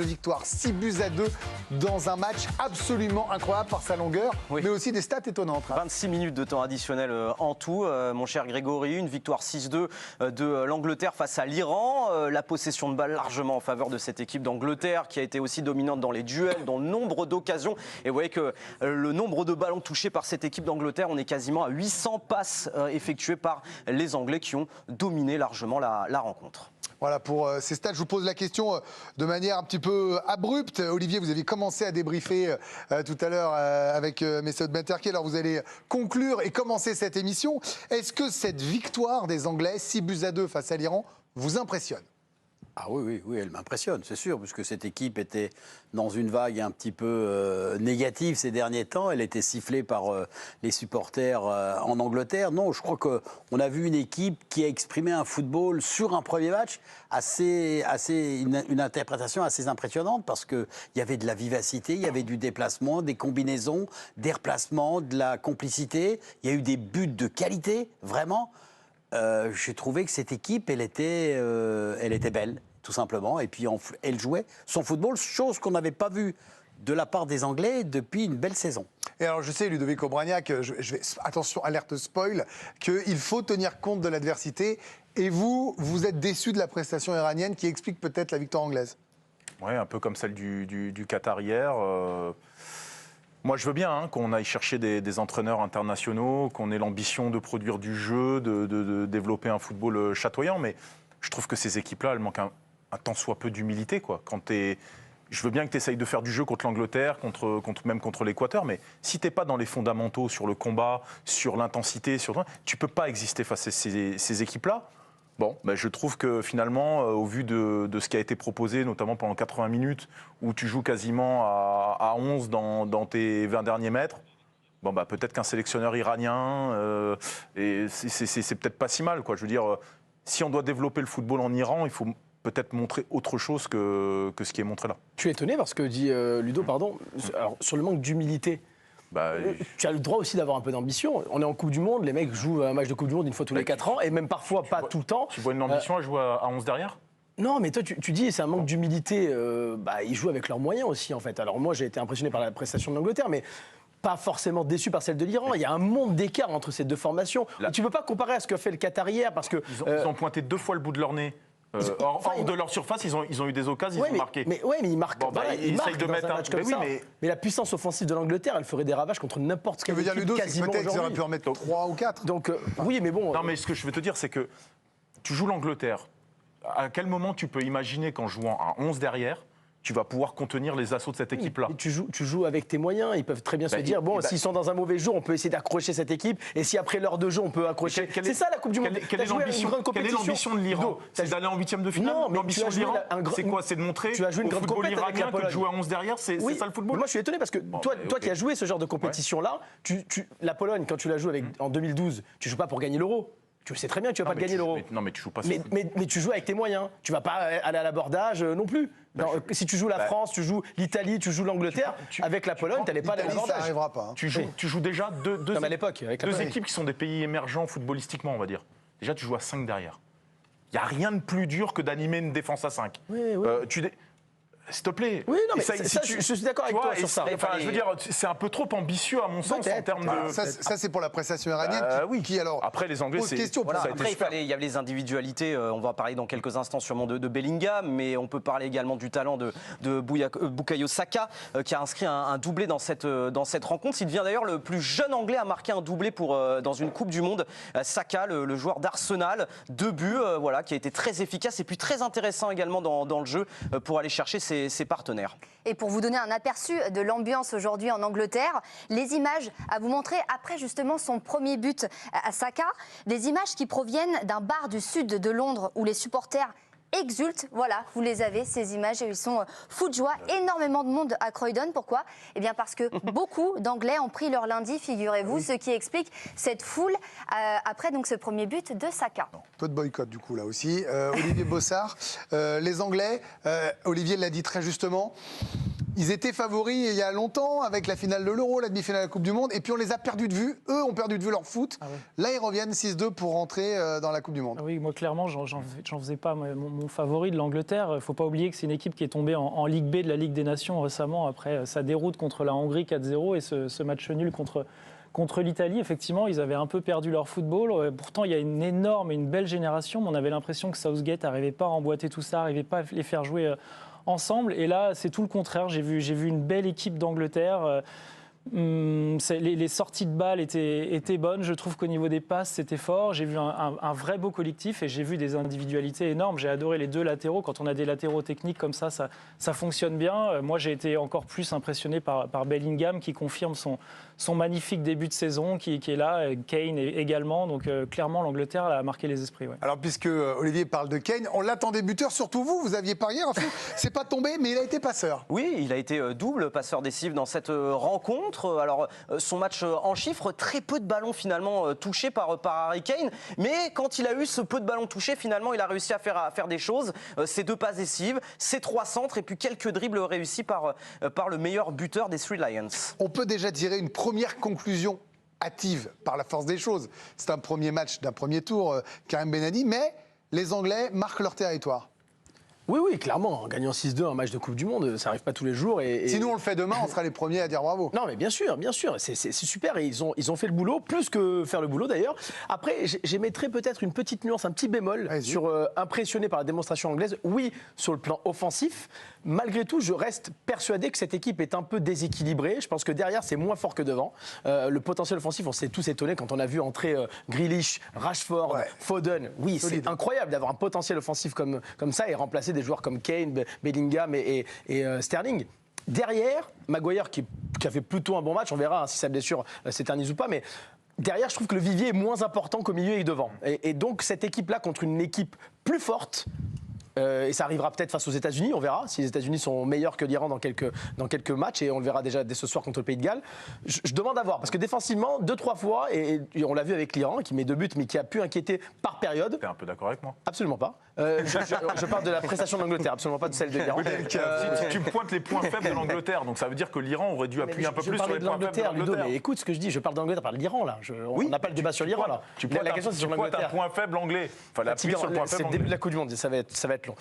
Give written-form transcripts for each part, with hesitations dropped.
Victoire 6-2 dans un match absolument incroyable par sa longueur, mais aussi des stats étonnantes. 26 minutes de temps additionnel en tout, mon cher Grégory. Une victoire 6-2 de l'Angleterre face à l'Iran. La possession de balle largement en faveur de cette équipe d'Angleterre qui a été aussi dominante dans les duels, dans le nombre d'occasions. Et vous voyez que le nombre de ballons touchés par cette équipe d'Angleterre, on est quasiment à 800 passes effectuées par les Anglais qui ont dominé largement la rencontre. Voilà, pour ces stats, je vous pose la question de manière un petit peu abrupte. Olivier, vous avez commencé à débriefer tout à l'heure avec Mesut Benterke. Alors vous allez conclure et commencer cette émission. Est-ce que cette victoire des Anglais, 6-2 face à l'Iran, vous impressionne ? Ah oui, elle m'impressionne, c'est sûr, puisque cette équipe était dans une vague un petit peu négative ces derniers temps. Elle était sifflée par les supporters en Angleterre. Non, je crois qu'on a vu une équipe qui a exprimé un football sur un premier match une interprétation assez impressionnante, parce qu'il y avait de la vivacité, il y avait du déplacement, des combinaisons, des replacements, de la complicité. Il y a eu des buts de qualité, vraiment. J'ai trouvé que cette équipe, elle était belle, tout simplement. Et puis, elle jouait son football, chose qu'on n'avait pas vue de la part des Anglais depuis une belle saison. Et alors, je sais, Ludovic Obraniak, attention, alerte spoil, qu'il faut tenir compte de l'adversité. Et vous êtes déçu de la prestation iranienne qui explique peut-être la victoire anglaise. Oui, un peu comme celle du Qatar hier. Moi, je veux bien qu'on aille chercher des entraîneurs internationaux, qu'on ait l'ambition de produire du jeu, de développer un football chatoyant, mais je trouve que ces équipes-là, elles manquent un tant soit peu d'humilité, quoi. Je veux bien que tu essayes de faire du jeu contre l'Angleterre, même contre l'Équateur, mais si tu n'es pas dans les fondamentaux, sur le combat, sur l'intensité, tu ne peux pas exister face à ces équipes-là. Bon, je trouve que finalement, au vu de ce qui a été proposé, notamment pendant 80 minutes, où tu joues quasiment à 11 dans tes 20 derniers mètres, peut-être qu'un sélectionneur iranien, c'est peut-être pas si mal, quoi. Je veux dire, si on doit développer le football en Iran, il faut peut-être montrer autre chose que ce qui est montré là. Je suis étonné parce que, dit Ludo, alors, sur le manque d'humilité, tu as le droit aussi d'avoir un peu d'ambition. On est en Coupe du Monde, les mecs jouent un match de Coupe du Monde une fois tous les 4 ans, et même parfois pas tout le temps. Tu vois une ambition à jouer à 11 derrière ? Non, mais toi, tu dis c'est un manque d'humilité. Ils jouent avec leurs moyens aussi, en fait. Alors moi, j'ai été impressionné par la prestation de l'Angleterre, mais pas forcément déçu par celle de l'Iran. Il y a un monde d'écart entre ces deux formations. Tu ne peux pas comparer à ce que fait le Qatar hier, parce que... Ils ont pointé 2 fois le bout de leur nez. Hors de leur surface, ils ont eu des occasions, ils ont marqué. Mais ils marquent. Ils marquent dans un match comme ça. Mais la puissance offensive de l'Angleterre, elle ferait des ravages contre n'importe quelle équipe Ludo, quasiment peut-être qu'ils auraient aujourd'hui. pu en mettre 3 ou 4. Donc oui, mais bon. Non, mais ce que je veux te dire, c'est que tu joues l'Angleterre. À quel moment tu peux imaginer qu'en jouant à 11 derrière, tu vas pouvoir contenir les assauts de cette équipe-là? Tu joues avec tes moyens. Ils peuvent très bien se dire, s'ils sont dans un mauvais jour, on peut essayer d'accrocher cette équipe. Et si après l'heure de jeu, on peut accrocher... C'est ça la Coupe du Monde. Quelle est l'ambition de l'Iran? C'est d'aller en 8e de finale? Non, mais l'ambition de l'Iran, c'est quoi? C'est de montrer tu as joué une grande football iranien que de jouer à 11 derrière? C'est oui, ça le football? Moi, je suis étonné parce que toi qui as joué ce genre de compétition-là, la Pologne, quand tu la joues en 2012, tu joues pas pour gagner l'Euro. Tu sais très bien que tu vas pas gagner l'Euro. Non, mais tu joues pas. Mais tu joues avec tes moyens. Tu vas pas aller à l'abordage non plus. Si tu joues la France, tu joues l'Italie, tu joues l'Angleterre, avec la Pologne, tu n'allais pas à l'abordage. Ça n'arrivera pas. Tu joues déjà deux équipes qui sont des pays émergents footballistiquement, on va dire. Déjà, tu joues à 5 derrière. Il n'y a rien de plus dur que d'animer une défense à 5. Oui. S'il te plaît. Oui, non, mais je suis d'accord avec toi sur ça. Je veux dire, c'est un peu trop ambitieux à mon sens en termes de... Ça, c'est pour la prestation iranienne qui alors... Après, les Anglais, c'est... question. Voilà, après, il y avait les individualités. On va parler dans quelques instants sûrement de Bellingham, mais on peut parler également du talent de Bukayo Saka, qui a inscrit un doublé dans cette rencontre. Il devient d'ailleurs le plus jeune Anglais à marquer un doublé dans une Coupe du Monde. Saka, le joueur d'Arsenal, 2 buts, qui a été très efficace et puis très intéressant également dans le jeu pour aller chercher ses partenaires. Et pour vous donner un aperçu de l'ambiance aujourd'hui en Angleterre, les images à vous montrer après justement son premier but à Saka, des images qui proviennent d'un bar du sud de Londres où les supporters exultent. Voilà, vous les avez, ces images, et ils sont fous de joie. Énormément de monde à Croydon. Pourquoi ? Eh bien parce que beaucoup d'Anglais ont pris leur lundi, figurez-vous, ce qui explique cette foule après donc ce premier but de Saka. Peu de boycott du coup là aussi. Olivier Bossard, les Anglais, Olivier l'a dit très justement, Ils étaient favoris il y a longtemps avec la finale de l'Euro, la demi-finale de la Coupe du Monde, et puis on les a perdus de vue. Eux ont perdu de vue leur foot. Là, ils reviennent 6-2 pour rentrer dans la Coupe du Monde. Ah oui, moi clairement, j'en faisais pas mon favori de l'Angleterre. Il ne faut pas oublier que c'est une équipe qui est tombée en Ligue B de la Ligue des Nations récemment, après sa déroute contre la Hongrie 4-0 et ce match nul contre l'Italie. Effectivement, ils avaient un peu perdu leur football. Pourtant, il y a une énorme et une belle génération, mais on avait l'impression que Southgate n'arrivait pas à emboîter tout ça, n'arrivait pas à les faire jouer ensemble. Et là, c'est tout le contraire. J'ai vu une belle équipe d'Angleterre. Les sorties de balles étaient bonnes. Je trouve qu'au niveau des passes, c'était fort. J'ai vu un vrai beau collectif et j'ai vu des individualités énormes. J'ai adoré les deux latéraux. Quand on a des latéraux techniques comme ça fonctionne bien. Moi, j'ai été encore plus impressionné par Bellingham qui confirme son magnifique début de saison, qui est là. Kane également. Donc, clairement, l'Angleterre a marqué les esprits. Ouais. Alors, puisque Olivier parle de Kane, on l'attendait buteur, surtout vous aviez parié. En fait, c'est pas tombé, mais il a été passeur. Oui, il a été double passeur décisif dans cette rencontre. Alors, son match en chiffres, très peu de ballons finalement touchés par Harry Kane. Mais quand il a eu ce peu de ballons touchés, finalement, il a réussi à faire des choses. Ses 2 passes décisives, ses 3 centres et puis quelques dribbles réussis par le meilleur buteur des Three Lions. On peut déjà tirer une première conclusion hâtive par la force des choses. C'est un premier match d'un premier tour, Karim Benadi, mais les Anglais marquent leur territoire. Oui, clairement. En gagnant 6-2 un match de Coupe du Monde, ça n'arrive pas tous les jours. Si nous on le fait demain, on sera les premiers à dire bravo. Non, mais bien sûr. C'est super. Et ils ont fait le boulot, plus que faire le boulot d'ailleurs. Après, j'émettrais peut-être une petite nuance, un petit bémol sur impressionné par la démonstration anglaise. Oui, sur le plan offensif. Malgré tout, je reste persuadé que cette équipe est un peu déséquilibrée. Je pense que derrière, c'est moins fort que devant. Le potentiel offensif, on s'est tous étonnés quand on a vu entrer Grealish, Rashford, Foden. Oui, solide. C'est incroyable d'avoir un potentiel offensif comme ça et remplacer des joueurs comme Kane, Bellingham et Sterling. Derrière, Maguire qui a fait plutôt un bon match, on verra si sa blessure s'éternise ou pas, mais derrière, je trouve que le vivier est moins important qu'au milieu et devant. Et donc, cette équipe-là, contre une équipe plus forte, et ça arrivera peut-être face aux États-Unis, on verra si les États-Unis sont meilleurs que l'Iran dans quelques matchs, et on le verra déjà dès ce soir contre le Pays de Galles. Je demande à voir, parce que défensivement, 2-3 fois, et on l'a vu avec l'Iran, qui met 2 buts, mais qui a pu inquiéter par période. T'es un peu d'accord avec moi? Absolument pas. Je parle de la prestation de l'Angleterre, absolument pas de celle de l'Iran. Si tu pointes les points faibles de l'Angleterre, donc ça veut dire que l'Iran aurait dû appuyer un peu plus sur les points faibles de l'Angleterre. Mais écoute ce que je dis, je parle d'Angleterre, pas de l'Iran là. On n'a pas le débat sur l'Iran là. La question c'est sur l'Angleterre. Un point faible anglais. Il fallait appuyer sur le point faible anglais. C'est le début de la Coupe du Monde, ça va être long.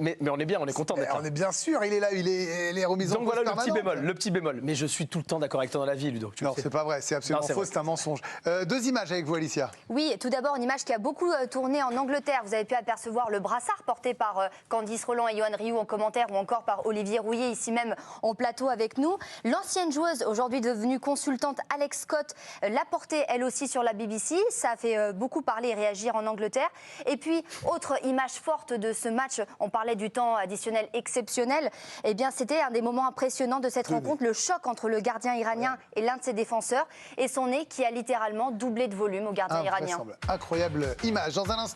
Mais on est bien, on est content d'être là. On est bien sûr, il est là, il est remis en cause. Donc voilà le petit bémol. Mais je suis tout le temps d'accord avec toi dans la vie, Ludo. Non, c'est pas vrai, c'est absolument faux, c'est un mensonge. 2 images avec vous, Alicia. Oui, tout d'abord, une image qui a beaucoup tourné en Angleterre. Vous avez pu apercevoir le brassard porté par Candice Roland et Johan Rioux en commentaire ou encore par Olivier Rouillet, ici même en plateau avec nous. L'ancienne joueuse, aujourd'hui devenue consultante, Alex Scott, l'a portée elle aussi sur la BBC. Ça a fait beaucoup parler et réagir en Angleterre. Et puis, autre image forte de ce match, on parlait du temps additionnel exceptionnel. Eh bien, c'était un des moments impressionnants de cette rencontre, le choc entre le gardien iranien et l'un de ses défenseurs et son nez qui a littéralement doublé de volume au gardien iranien. Incroyable image. Dans un instant.